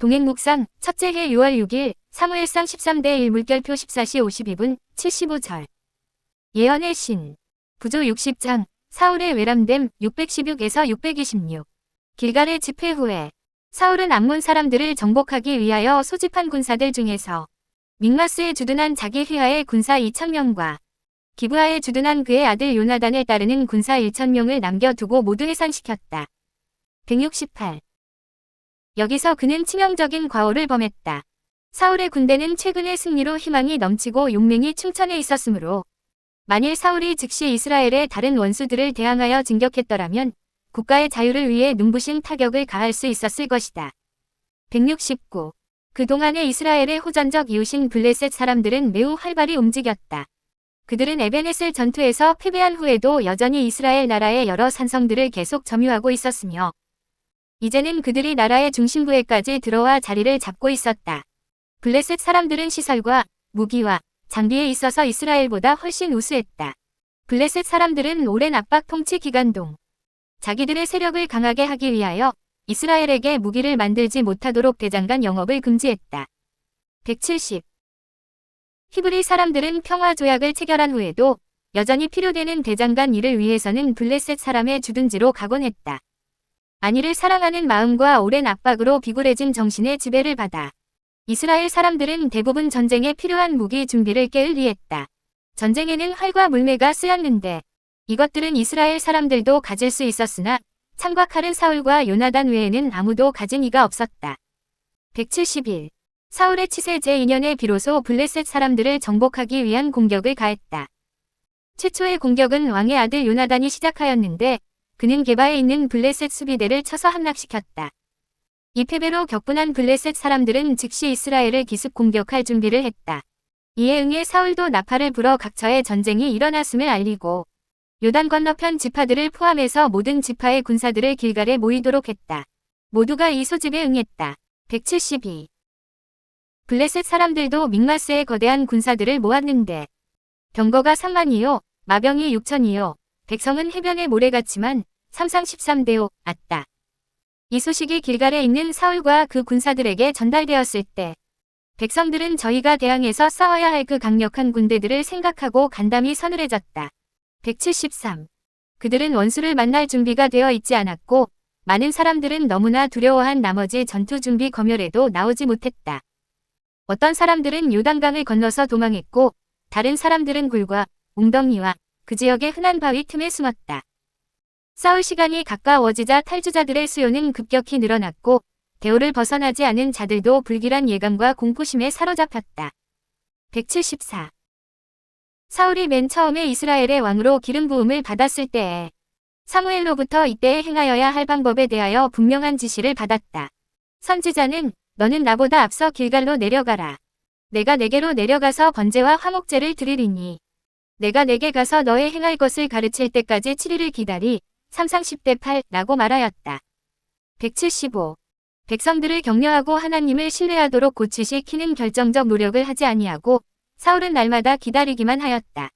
동행묵상 첫째 해 6월 6일 사무엘상 13대1 물결표 14시 52분 75절. 예언의 신. 부조 60장. 사울의 외람됨 616에서 626. 길갈의 집회 후에 사울은 암몬 사람들을 정복하기 위하여 소집한 군사들 중에서 믹마스에 주둔한 자기 휘하의 군사 2,000명과 기브아에 주둔한 그의 아들 요나단을 따르는 군사 1,000명을 남겨두고 모두 해산시켰다. 168. 여기서 그는 치명적인 과오를 범했다. 사울의 군대는 최근의 승리로 희망이 넘치고 용맹이 충천해 있었으므로 만일 사울이 즉시 이스라엘의 다른 원수들을 대항하여 진격했더라면 국가의 자유를 위해 눈부신 타격을 가할 수 있었을 것이다. 169. 그동안의 이스라엘의 호전적 이웃인 블레셋 사람들은 매우 활발히 움직였다. 그들은 에벤에셀 전투에서 패배한 후에도 여전히 이스라엘 나라의 여러 산성들을 계속 점유하고 있었으며 이제는 그들이 나라의 중심부에까지 들어와 자리를 잡고 있었다. 블레셋 사람들은 시설과 무기와 장비에 있어서 이스라엘보다 훨씬 우수했다. 블레셋 사람들은 오랜 압박 통치 기간 동 자기들의 세력을 강하게 하기 위하여 이스라엘에게 무기를 만들지 못하도록 대장간 영업을 금지했다. 170. 히브리 사람들은 평화 조약을 체결한 후에도 여전히 필요되는 대장간 일을 위해서는 블레셋 사람의 주둔지로 가곤 했다. 안위를 사랑하는 마음과 오랜 압박으로 비굴해진 정신의 지배를 받아 이스라엘 사람들은 대부분 전쟁에 필요한 무기 준비를 게을리했다. 전쟁에는 활과 물매가 쓰였는데 이것들은 이스라엘 사람들도 가질 수 있었으나 창과 칼은 사울과 요나단 외에는 아무도 가진 이가 없었다. 171. 사울의 치세 제2년에 비로소 블레셋 사람들을 정복하기 위한 공격을 가했다. 최초의 공격은 왕의 아들 요나단이 시작하였는데 그는 게바에 있는 블레셋 수비대를 쳐서 함락시켰다. 이 패배로 격분한 블레셋 사람들은 즉시 이스라엘을 기습 공격할 준비를 했다. 이에 응해 사울도 나팔을 불어 각처에 전쟁이 일어났음을 알리고 요단 건너편 지파들을 포함해서 모든 지파의 군사들을 길갈에 모이도록 했다. 모두가 이 소집에 응했다. 172. 블레셋 사람들도 믹마스에 거대한 군사들을 모았는데 병거가 3만이요 마병이 6천이요 백성은 해변의 모래같지만 삼상 13대요 앗다. 이 소식이 길갈에 있는 사울과 그 군사들에게 전달되었을 때 백성들은 저희가 대항해서 싸워야 할 그 강력한 군대들을 생각하고 간담이 서늘해졌다. 173. 그들은 원수를 만날 준비가 되어 있지 않았고 많은 사람들은 너무나 두려워한 나머지 전투 준비 검열에도 나오지 못했다. 어떤 사람들은 요단강을 건너서 도망했고 다른 사람들은 굴과 웅덩이와 그 지역의 흔한 바위 틈에 숨었다. 싸울 시간이 가까워지자 탈주자들의 수요는 급격히 늘어났고 대오를 벗어나지 않은 자들도 불길한 예감과 공포심에 사로잡혔다. 174. 사울이 맨 처음에 이스라엘의 왕으로 기름 부음을 받았을 때에 사무엘로부터 이때에 행하여야 할 방법에 대하여 분명한 지시를 받았다. 선지자는 너는 나보다 앞서 길갈로 내려가라. 내가 내게로 내려가서 번제와 화목제를 드리리니 내가 내게 가서 너의 행할 것을 가르칠 때까지 7일을 기다리. 삼상 10대 8라고 말하였다. 175. 백성들을 격려하고 하나님을 신뢰하도록 고치시키는 결정적 노력을 하지 아니하고 사울은 날마다 기다리기만 하였다.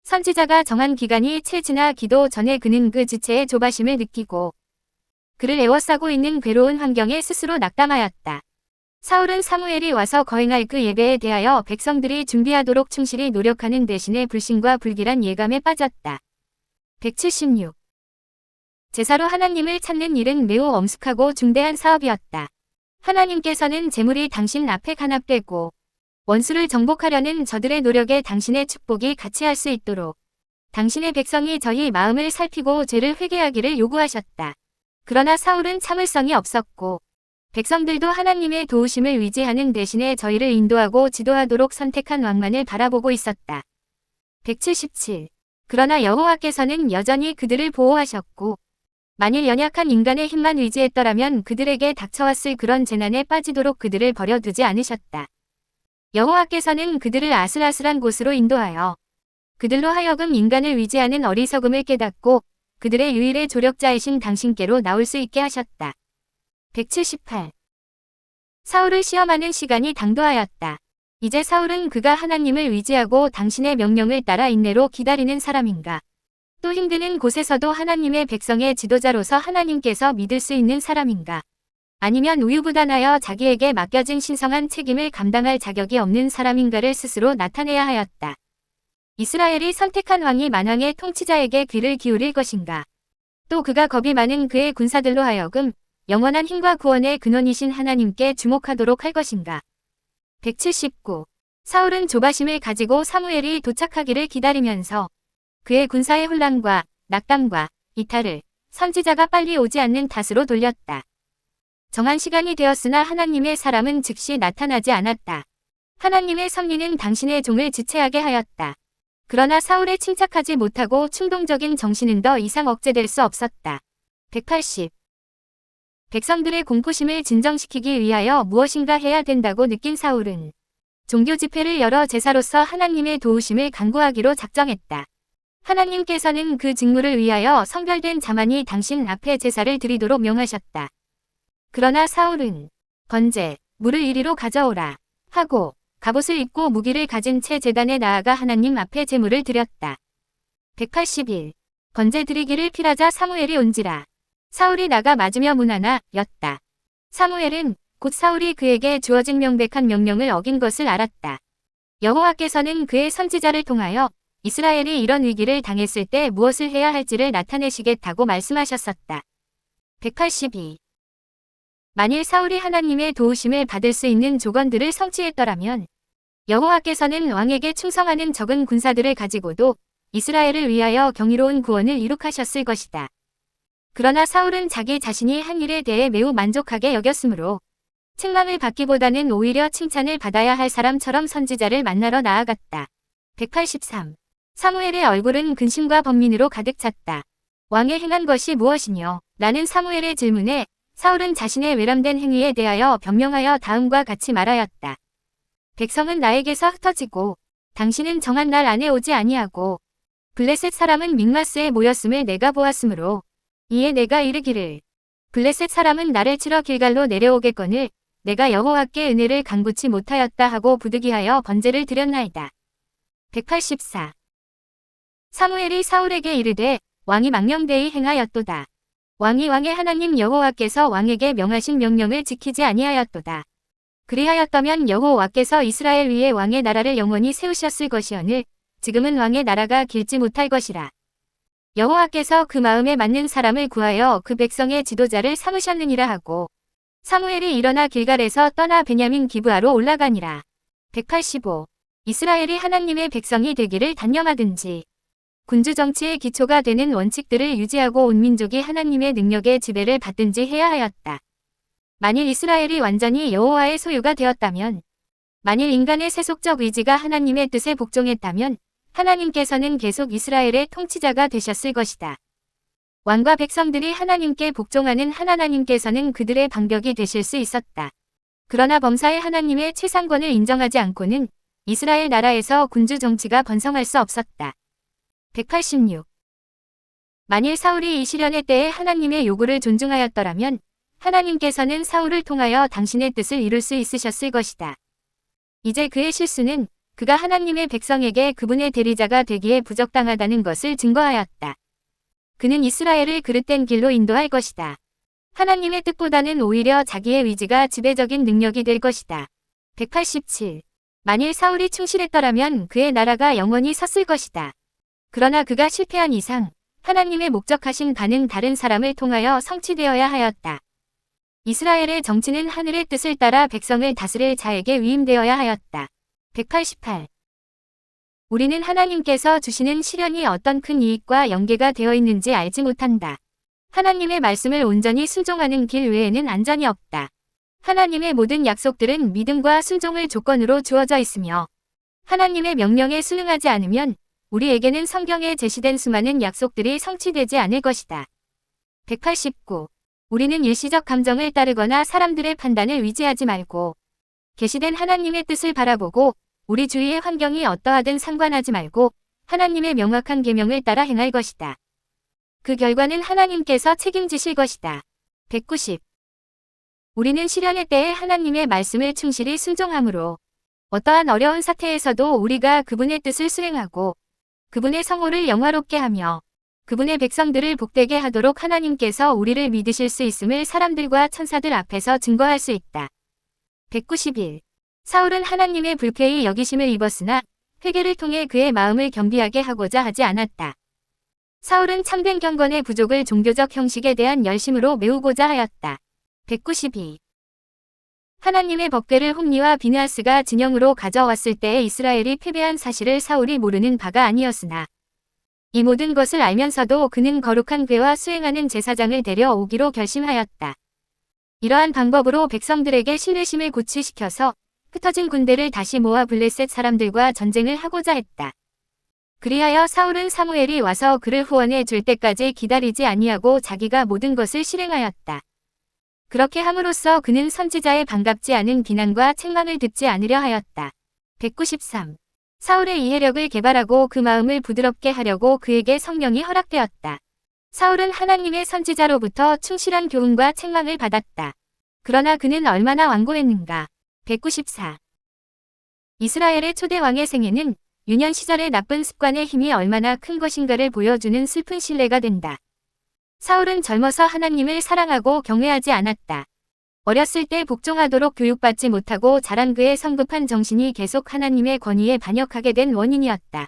선지자가 정한 기간이 채 지나 기도 전에 그는 그 지체의 조바심을 느끼고 그를 애워싸고 있는 괴로운 환경에 스스로 낙담하였다. 사울은 사무엘이 와서 거행할 그 예배에 대하여 백성들이 준비하도록 충실히 노력하는 대신에 불신과 불길한 예감에 빠졌다. 176. 제사로 하나님을 찾는 일은 매우 엄숙하고 중대한 사업이었다. 하나님께서는 재물이 당신 앞에 간합되고 원수를 정복하려는 저들의 노력에 당신의 축복이 같이할 수 있도록 당신의 백성이 저희 마음을 살피고 죄를 회개하기를 요구하셨다. 그러나 사울은 참을성이 없었고 백성들도 하나님의 도우심을 의지하는 대신에 저희를 인도하고 지도하도록 선택한 왕만을 바라보고 있었다. 177. 그러나 여호와께서는 여전히 그들을 보호하셨고 만일 연약한 인간의 힘만 의지했더라면 그들에게 닥쳐왔을 그런 재난에 빠지도록 그들을 버려두지 않으셨다. 여호와께서는 그들을 아슬아슬한 곳으로 인도하여 그들로 하여금 인간을 위지하는 어리석음을 깨닫고 그들의 유일의 조력자이신 당신께로 나올 수 있게 하셨다. 178. 사울을 시험하는 시간이 당도하였다. 이제 사울은 그가 하나님을 의지하고 당신의 명령을 따라 인내로 기다리는 사람인가? 또 힘드는 곳에서도 하나님의 백성의 지도자로서 하나님께서 믿을 수 있는 사람인가? 아니면 우유부단하여 자기에게 맡겨진 신성한 책임을 감당할 자격이 없는 사람인가를 스스로 나타내야 하였다. 이스라엘이 선택한 왕이 만왕의 통치자에게 귀를 기울일 것인가? 또 그가 겁이 많은 그의 군사들로 하여금 영원한 힘과 구원의 근원이신 하나님께 주목하도록 할 것인가? 179. 사울은 조바심을 가지고 사무엘이 도착하기를 기다리면서 그의 군사의 혼란과 낙담과 이탈을 선지자가 빨리 오지 않는 탓으로 돌렸다. 정한 시간이 되었으나 하나님의 사람은 즉시 나타나지 않았다. 하나님의 섭리는 당신의 종을 지체하게 하였다. 그러나 사울에 침착하지 못하고 충동적인 정신은 더 이상 억제될 수 없었다. 180. 백성들의 공포심을 진정시키기 위하여 무엇인가 해야 된다고 느낀 사울은 종교 집회를 열어 제사로서 하나님의 도우심을 간구하기로 작정했다. 하나님께서는 그 직무를 위하여 성별된 자만이 당신 앞에 제사를 드리도록 명하셨다. 그러나 사울은 번제, 물을 이리로 가져오라 하고 갑옷을 입고 무기를 가진 채 제단에 나아가 하나님 앞에 제물을 드렸다. 181. 번제 드리기를 필하자 사무엘이 온지라. 사울이 나가 맞으며 문하나 였다. 사무엘은 곧 사울이 그에게 주어진 명백한 명령을 어긴 것을 알았다. 여호와께서는 그의 선지자를 통하여 이스라엘이 이런 위기를 당했을 때 무엇을 해야 할지를 나타내시겠다고 말씀하셨었다. 182. 만일 사울이 하나님의 도우심을 받을 수 있는 조건들을 성취했더라면 여호와께서는 왕에게 충성하는 적은 군사들을 가지고도 이스라엘을 위하여 경이로운 구원을 이룩하셨을 것이다. 그러나 사울은 자기 자신이 한 일에 대해 매우 만족하게 여겼으므로 책망을 받기보다는 오히려 칭찬을 받아야 할 사람처럼 선지자를 만나러 나아갔다. 183. 사무엘의 얼굴은 근심과 번민으로 가득 찼다. 왕의 행한 것이 무엇이뇨? 라는 사무엘의 질문에 사울은 자신의 외람된 행위에 대하여 변명하여 다음과 같이 말하였다. 백성은 나에게서 흩어지고 당신은 정한 날 안에 오지 아니하고 블레셋 사람은 믹마스에 모였음을 내가 보았으므로 이에 내가 이르기를 블레셋 사람은 나를 치러 길갈로 내려오겠거늘 내가 여호와께 은혜를 간구치 못하였다 하고 부득이하여 번제를 드렸나이다. 184. 사무엘이 사울에게 이르되 왕이 망령되이 행하였도다. 왕이 왕의 하나님 여호와께서 왕에게 명하신 명령을 지키지 아니하였도다. 그리하였다면 여호와께서 이스라엘 위에 왕의 나라를 영원히 세우셨을 것이오늘 지금은 왕의 나라가 길지 못할 것이라. 여호와께서 그 마음에 맞는 사람을 구하여 그 백성의 지도자를 삼으셨느니라 하고 사무엘이 일어나 길갈에서 떠나 베냐민 기브아로 올라가니라. 185. 이스라엘이 하나님의 백성이 되기를 단념하든지 군주 정치의 기초가 되는 원칙들을 유지하고 온 민족이 하나님의 능력의 지배를 받든지 해야 하였다. 만일 이스라엘이 완전히 여호와의 소유가 되었다면, 만일 인간의 세속적 의지가 하나님의 뜻에 복종했다면 하나님께서는 계속 이스라엘의 통치자가 되셨을 것이다. 왕과 백성들이 하나님께 복종하는 하나님께서는 그들의 방벽이 되실 수 있었다. 그러나 범사의 하나님의 최상권을 인정하지 않고는 이스라엘 나라에서 군주 정치가 번성할 수 없었다. 186. 만일 사울이 이 시련의 때에 하나님의 요구를 존중하였더라면 하나님께서는 사울을 통하여 당신의 뜻을 이룰 수 있으셨을 것이다. 이제 그의 실수는 그가 하나님의 백성에게 그분의 대리자가 되기에 부적당하다는 것을 증거하였다. 그는 이스라엘을 그릇된 길로 인도할 것이다. 하나님의 뜻보다는 오히려 자기의 의지가 지배적인 능력이 될 것이다. 187. 만일 사울이 충실했더라면 그의 나라가 영원히 섰을 것이다. 그러나 그가 실패한 이상 하나님의 목적하신 바는 다른 사람을 통하여 성취되어야 하였다. 이스라엘의 정치는 하늘의 뜻을 따라 백성을 다스릴 자에게 위임되어야 하였다. 188. 우리는 하나님께서 주시는 시련이 어떤 큰 이익과 연계가 되어 있는지 알지 못한다. 하나님의 말씀을 온전히 순종하는 길 외에는 안전이 없다. 하나님의 모든 약속들은 믿음과 순종을 조건으로 주어져 있으며 하나님의 명령에 순응하지 않으면 우리에게는 성경에 제시된 수많은 약속들이 성취되지 않을 것이다. 189. 우리는 일시적 감정을 따르거나 사람들의 판단을 의지하지 말고 계시된 하나님의 뜻을 바라보고 우리 주위의 환경이 어떠하든 상관하지 말고 하나님의 명확한 계명을 따라 행할 것이다. 그 결과는 하나님께서 책임지실 것이다. 190. 우리는 시련의 때에 하나님의 말씀을 충실히 순종함으로 어떠한 어려운 사태에서도 우리가 그분의 뜻을 수행하고 그분의 성호를 영화롭게 하며 그분의 백성들을 복되게 하도록 하나님께서 우리를 믿으실 수 있음을 사람들과 천사들 앞에서 증거할 수 있다. 191. 사울은 하나님의 불쾌히 여기심을 입었으나 회개를 통해 그의 마음을 겸비하게 하고자 하지 않았다. 사울은 참된 경건의 부족을 종교적 형식에 대한 열심으로 메우고자 하였다. 192. 하나님의 법궤를 홈니와 비느하스가 진영으로 가져왔을 때에 이스라엘이 패배한 사실을 사울이 모르는 바가 아니었으나 이 모든 것을 알면서도 그는 거룩한 궤와 수행하는 제사장을 데려오기로 결심하였다. 이러한 방법으로 백성들에게 신뢰심을 고취시켜서 흩어진 군대를 다시 모아 블레셋 사람들과 전쟁을 하고자 했다. 그리하여 사울은 사무엘이 와서 그를 후원해 줄 때까지 기다리지 아니하고 자기가 모든 것을 실행하였다. 그렇게 함으로써 그는 선지자의 반갑지 않은 비난과 책망을 듣지 않으려 하였다. 193. 사울의 이해력을 개발하고 그 마음을 부드럽게 하려고 그에게 성령이 허락되었다. 사울은 하나님의 선지자로부터 충실한 교훈과 책망을 받았다. 그러나 그는 얼마나 완고했는가. 194. 이스라엘의 초대 왕의 생애는 유년 시절의 나쁜 습관의 힘이 얼마나 큰 것인가를 보여주는 슬픈 신뢰가 된다. 사울은 젊어서 하나님을 사랑하고 경외하지 않았다. 어렸을 때 복종하도록 교육받지 못하고 자란 그의 성급한 정신이 계속 하나님의 권위에 반역하게 된 원인이었다.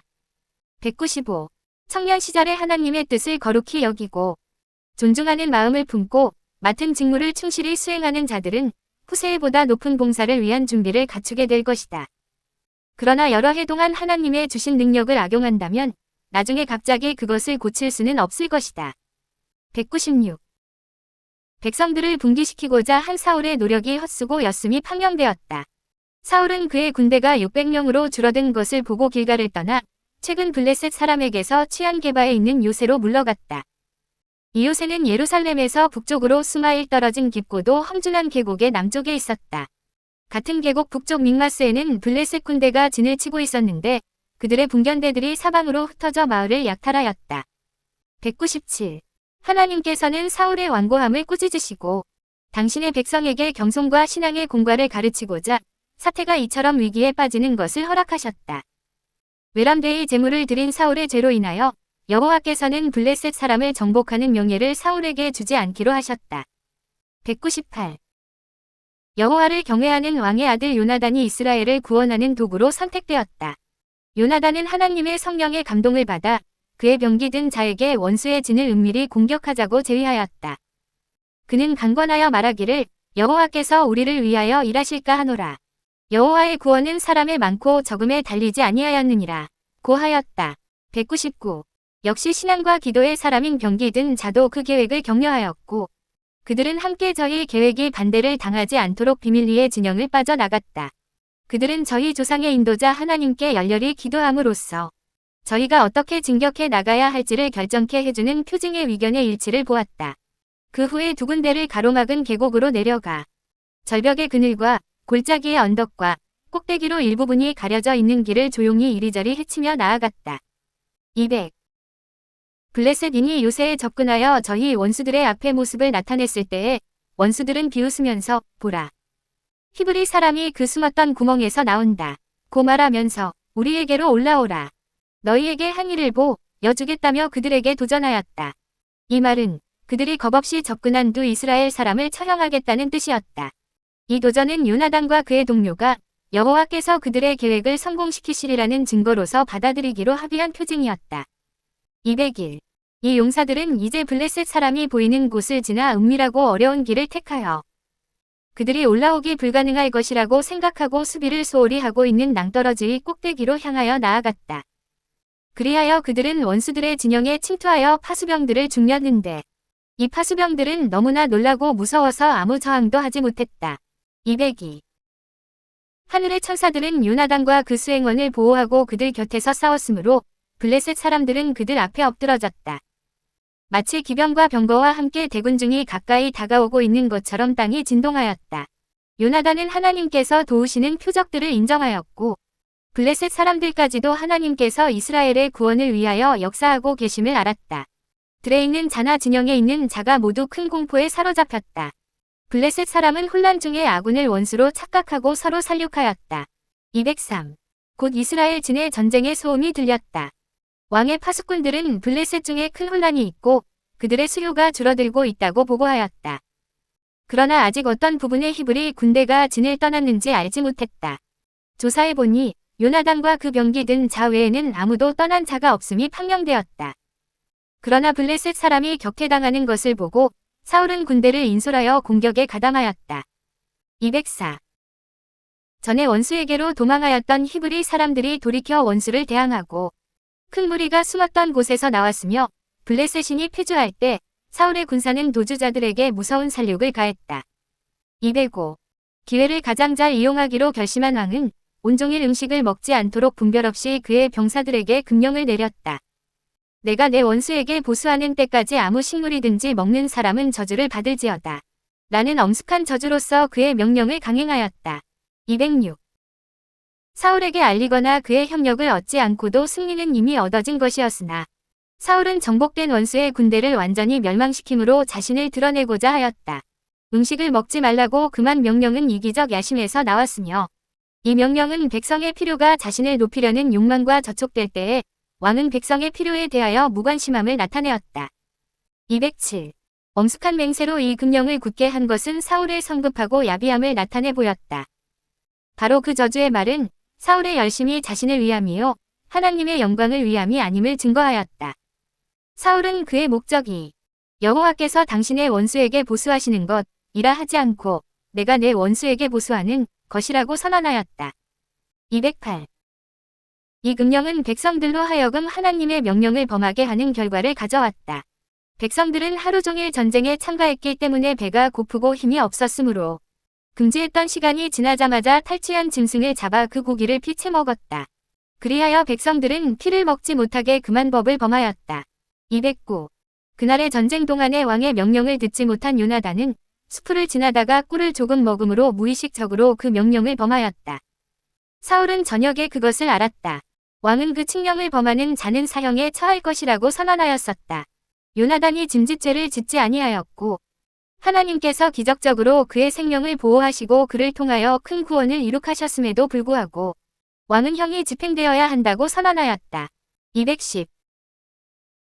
195. 청년 시절에 하나님의 뜻을 거룩히 여기고 존중하는 마음을 품고 맡은 직무를 충실히 수행하는 자들은 후세에보다 높은 봉사를 위한 준비를 갖추게 될 것이다. 그러나 여러 해 동안 하나님의 주신 능력을 악용한다면 나중에 갑자기 그것을 고칠 수는 없을 것이다. 196. 백성들을 분기시키고자 한 사울의 노력이 헛수고였음이 판명되었다. 사울은 그의 군대가 600명으로 줄어든 것을 보고 길갈을 떠나 최근 블레셋 사람에게서 취한 게바에 있는 요새로 물러갔다. 이 요새는 예루살렘에서 북쪽으로 수마일 떨어진 깊고도 험준한 계곡의 남쪽에 있었다. 같은 계곡 북쪽 믹마스에는 블레셋 군대가 진을 치고 있었는데 그들의 분견대들이 사방으로 흩어져 마을을 약탈하였다. 197. 하나님께서는 사울의 완고함을 꾸짖으시고 당신의 백성에게 겸손과 신앙의 공과를 가르치고자 사태가 이처럼 위기에 빠지는 것을 허락하셨다. 외람되이 제물을 드린 사울의 죄로 인하여 여호와께서는 블레셋 사람을 정복하는 명예를 사울에게 주지 않기로 하셨다. 198. 여호와를 경외하는 왕의 아들 요나단이 이스라엘을 구원하는 도구로 선택되었다. 요나단은 하나님의 성령의 감동을 받아 그의 병기든 자에게 원수의 진을 은밀히 공격하자고 제의하였다. 그는 강권하여 말하기를 여호와께서 우리를 위하여 일하실까 하노라. 여호와의 구원은 사람의 많고 적음에 달리지 아니하였느니라. 고하였다. 199. 역시 신앙과 기도의 사람인 병기든 자도 그 계획을 격려하였고 그들은 함께 저희 계획이 반대를 당하지 않도록 비밀리에 진영을 빠져나갔다. 그들은 저희 조상의 인도자 하나님께 열렬히 기도함으로써 저희가 어떻게 진격해 나가야 할지를 결정케 해주는 표징의 위견의 일치를 보았다. 그 후에 두 군데를 가로막은 계곡으로 내려가 절벽의 그늘과 골짜기의 언덕과 꼭대기로 일부분이 가려져 있는 길을 조용히 이리저리 헤치며 나아갔다. 200. 블레셋인이 요새에 접근하여 저희 원수들의 앞에 모습을 나타냈을 때에 원수들은 비웃으면서 보라. 히브리 사람이 그 숨었던 구멍에서 나온다. 고 말하면서 우리에게로 올라오라. 너희에게 항의를 보여주겠다며 그들에게 도전하였다. 이 말은 그들이 겁없이 접근한 두 이스라엘 사람을 처형하겠다는 뜻이었다. 이 도전은 요나단과 그의 동료가 여호와께서 그들의 계획을 성공시키시리라는 증거로서 받아들이기로 합의한 표징이었다. 201. 이 용사들은 이제 블레셋 사람이 보이는 곳을 지나 은밀하고 어려운 길을 택하여 그들이 올라오기 불가능할 것이라고 생각하고 수비를 소홀히 하고 있는 낭떠러지의 꼭대기로 향하여 나아갔다. 그리하여 그들은 원수들의 진영에 침투하여 파수병들을 죽였는데 이 파수병들은 너무나 놀라고 무서워서 아무 저항도 하지 못했다. 202. 하늘의 천사들은 요나단과 그 수행원을 보호하고 그들 곁에서 싸웠으므로 블레셋 사람들은 그들 앞에 엎드러졌다. 마치 기병과 병거와 함께 대군중이 가까이 다가오고 있는 것처럼 땅이 진동하였다. 요나단은 하나님께서 도우시는 표적들을 인정하였고 블레셋 사람들까지도 하나님께서 이스라엘의 구원을 위하여 역사하고 계심을 알았다. 들에 있는 자나 진영에 있는 자가 모두 큰 공포에 사로잡혔다. 블레셋 사람은 혼란 중에 아군을 원수로 착각하고 서로 살육하였다. 203. 곧 이스라엘 진의 전쟁의 소음이 들렸다. 왕의 파수꾼들은 블레셋 중에 큰 혼란이 있고 그들의 수요가 줄어들고 있다고 보고하였다. 그러나 아직 어떤 부분의 히브리 군대가 진을 떠났는지 알지 못했다. 조사해보니 요나단과 그 병기 든 자 외에는 아무도 떠난 자가 없음이 판명되었다. 그러나 블레셋 사람이 격퇴당하는 것을 보고 사울은 군대를 인솔하여 공격에 가담하였다. 204. 전에 원수에게로 도망하였던 히브리 사람들이 돌이켜 원수를 대항하고 큰 무리가 숨었던 곳에서 나왔으며 블레셋인이 패주할 때 사울의 군사는 도주자들에게 무서운 살육을 가했다. 205. 기회를 가장 잘 이용하기로 결심한 왕은 온종일 음식을 먹지 않도록 분별 없이 그의 병사들에게 금령을 내렸다. 내가 내 원수에게 보수하는 때까지 아무 식물이든지 먹는 사람은 저주를 받을지어다. 라는 엄숙한 저주로서 그의 명령을 강행하였다. 206. 사울에게 알리거나 그의 협력을 얻지 않고도 승리는 이미 얻어진 것이었으나 사울은 정복된 원수의 군대를 완전히 멸망시킴으로 자신을 드러내고자 하였다. 음식을 먹지 말라고 금한 명령은 이기적 야심에서 나왔으며 이 명령은 백성의 필요가 자신을 높이려는 욕망과 저촉될 때에 왕은 백성의 필요에 대하여 무관심함을 나타내었다. 207. 엄숙한 맹세로 이 금령을 굳게 한 것은 사울의 성급하고 야비함을 나타내 보였다. 바로 그 저주의 말은 사울의 열심이 자신을 위함이요 하나님의 영광을 위함이 아님을 증거하였다. 사울은 그의 목적이 여호와께서 당신의 원수에게 보수하시는 것이라 하지 않고 내가 내 원수에게 보수하는 것이라고 선언하였다. 208. 이 금령은 백성들로 하여금 하나님의 명령을 범하게 하는 결과를 가져왔다. 백성들은 하루 종일 전쟁에 참가했기 때문에 배가 고프고 힘이 없었으므로 금지했던 시간이 지나자마자 탈취한 짐승을 잡아 그 고기를 피채 먹었다. 그리하여 백성들은 피를 먹지 못하게 금한 법을 범하였다. 209. 그날의 전쟁 동안에 왕의 명령을 듣지 못한 요나단은 수풀을 지나다가 꿀을 조금 먹음으로 무의식적으로 그 명령을 범하였다. 사울은 저녁에 그것을 알았다. 왕은 그 칙령을 범하는 자는 사형에 처할 것이라고 선언하였었다. 요나단이 짐짓죄를 짓지 아니하였고 하나님께서 기적적으로 그의 생명을 보호하시고 그를 통하여 큰 구원을 이룩하셨음에도 불구하고 왕은 형이 집행되어야 한다고 선언하였다. 210.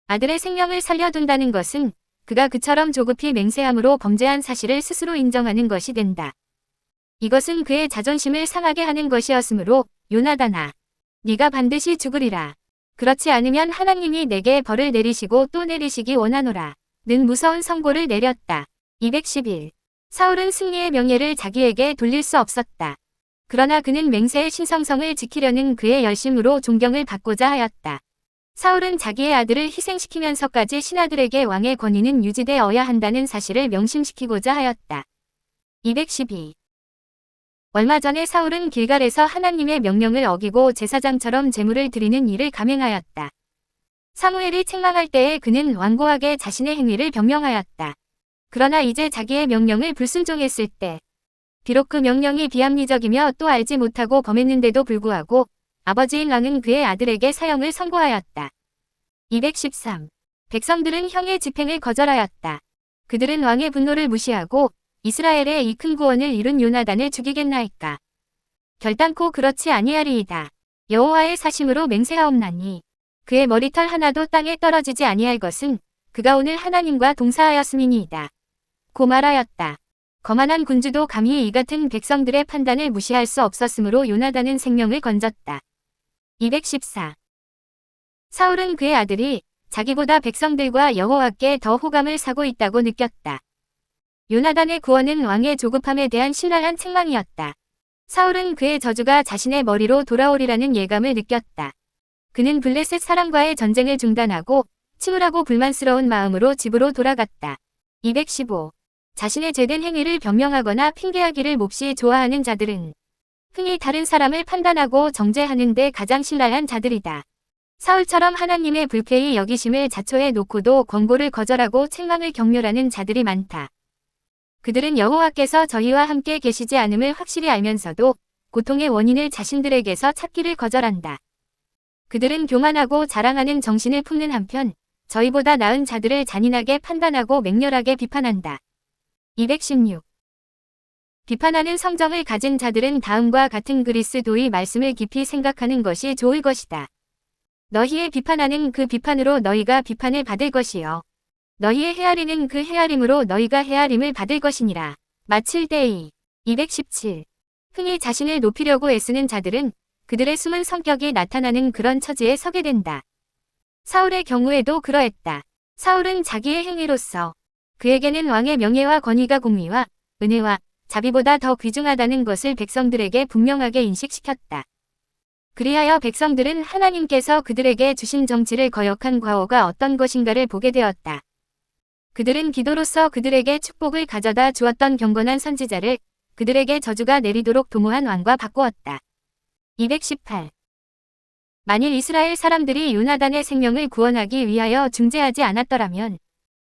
아들의 생명을 살려둔다는 것은 그가 그처럼 조급히 맹세함으로 범죄한 사실을 스스로 인정하는 것이 된다. 이것은 그의 자존심을 상하게 하는 것이었으므로 요나단아, 네가 반드시 죽으리라. 그렇지 않으면 하나님이 내게 벌을 내리시고 또 내리시기 원하노라. 는 무서운 선고를 내렸다. 211. 사울은 승리의 명예를 자기에게 돌릴 수 없었다. 그러나 그는 맹세의 신성성을 지키려는 그의 열심으로 존경을 받고자 하였다. 사울은 자기의 아들을 희생시키면서까지 신하들에게 왕의 권위는 유지되어야 한다는 사실을 명심시키고자 하였다. 212. 얼마 전에 사울은 길갈에서 하나님의 명령을 어기고 제사장처럼 제물을 드리는 일을 감행하였다. 사무엘이 책망할 때에 그는 완고하게 자신의 행위를 변명하였다. 그러나 이제 자기의 명령을 불순종했을 때 비록 그 명령이 비합리적이며 또 알지 못하고 범했는데도 불구하고 아버지인 왕은 그의 아들에게 사형을 선고하였다. 213. 백성들은 형의 집행을 거절하였다. 그들은 왕의 분노를 무시하고 이스라엘의 이 큰 구원을 이룬 요나단을 죽이겠나이까. 결단코 그렇지 아니하리이다. 여호와의 사심으로 맹세하옵나니 그의 머리털 하나도 땅에 떨어지지 아니할 것은 그가 오늘 하나님과 동사하였음이니이다. 고 말하였다. 거만한 군주도 감히 이 같은 백성들의 판단을 무시할 수 없었으므로 요나단은 생명을 건졌다. 214. 사울은 그의 아들이 자기보다 백성들과 여호와께 더 호감을 사고 있다고 느꼈다. 요나단의 구원은 왕의 조급함에 대한 신랄한 책망이었다. 사울은 그의 저주가 자신의 머리로 돌아오리라는 예감을 느꼈다. 그는 블레셋 사람과의 전쟁을 중단하고 침울하고 불만스러운 마음으로 집으로 돌아갔다. 215. 자신의 죄된 행위를 변명하거나 핑계하기를 몹시 좋아하는 자들은 흔히 다른 사람을 판단하고 정죄하는 데 가장 신랄한 자들이다. 사울처럼 하나님의 불쾌히 여기심을 자초해 놓고도 권고를 거절하고 책망을 경멸하는 자들이 많다. 그들은 여호와께서 저희와 함께 계시지 않음을 확실히 알면서도 고통의 원인을 자신들에게서 찾기를 거절한다. 그들은 교만하고 자랑하는 정신을 품는 한편 저희보다 나은 자들을 잔인하게 판단하고 맹렬하게 비판한다. 216. 비판하는 성정을 가진 자들은 다음과 같은 그리스도의 말씀을 깊이 생각하는 것이 좋을 것이다. 너희의 비판하는 그 비판으로 너희가 비판을 받을 것이요 너희의 헤아리는 그 헤아림으로 너희가 헤아림을 받을 것이니라. 마칠데이 217. 흔히 자신을 높이려고 애쓰는 자들은 그들의 숨은 성격이 나타나는 그런 처지에 서게 된다. 사울의 경우에도 그러했다. 사울은 자기의 행위로서 그에게는 왕의 명예와 권위가 공의와 은혜와 자비보다 더 귀중하다는 것을 백성들에게 분명하게 인식시켰다. 그리하여 백성들은 하나님께서 그들에게 주신 정치를 거역한 과오가 어떤 것인가를 보게 되었다. 그들은 기도로서 그들에게 축복을 가져다 주었던 경건한 선지자를 그들에게 저주가 내리도록 도모한 왕과 바꾸었다. 218. 만일 이스라엘 사람들이 요나단의 생명을 구원하기 위하여 중재하지 않았더라면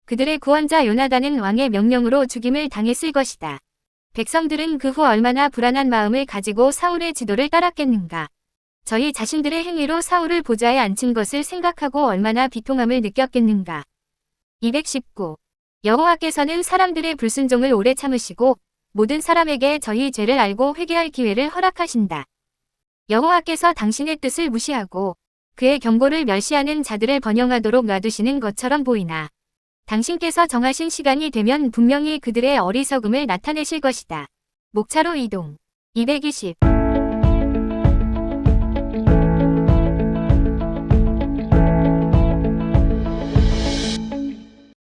그들의 구원자 요나단은 왕의 명령으로 죽임을 당했을 것이다. 백성들은 그 후 얼마나 불안한 마음을 가지고 사울의 지도를 따랐겠는가. 저희 자신들의 행위로 사울을 보좌에 앉힌 것을 생각하고 얼마나 비통함을 느꼈겠는가. 219. 여호와께서는 사람들의 불순종을 오래 참으시고 모든 사람에게 저희 죄를 알고 회개할 기회를 허락하신다. 여호와께서 당신의 뜻을 무시하고 그의 경고를 멸시하는 자들을 번영하도록 놔두시는 것처럼 보이나 당신께서 정하신 시간이 되면 분명히 그들의 어리석음을 나타내실 것이다. 목차로 이동. 220.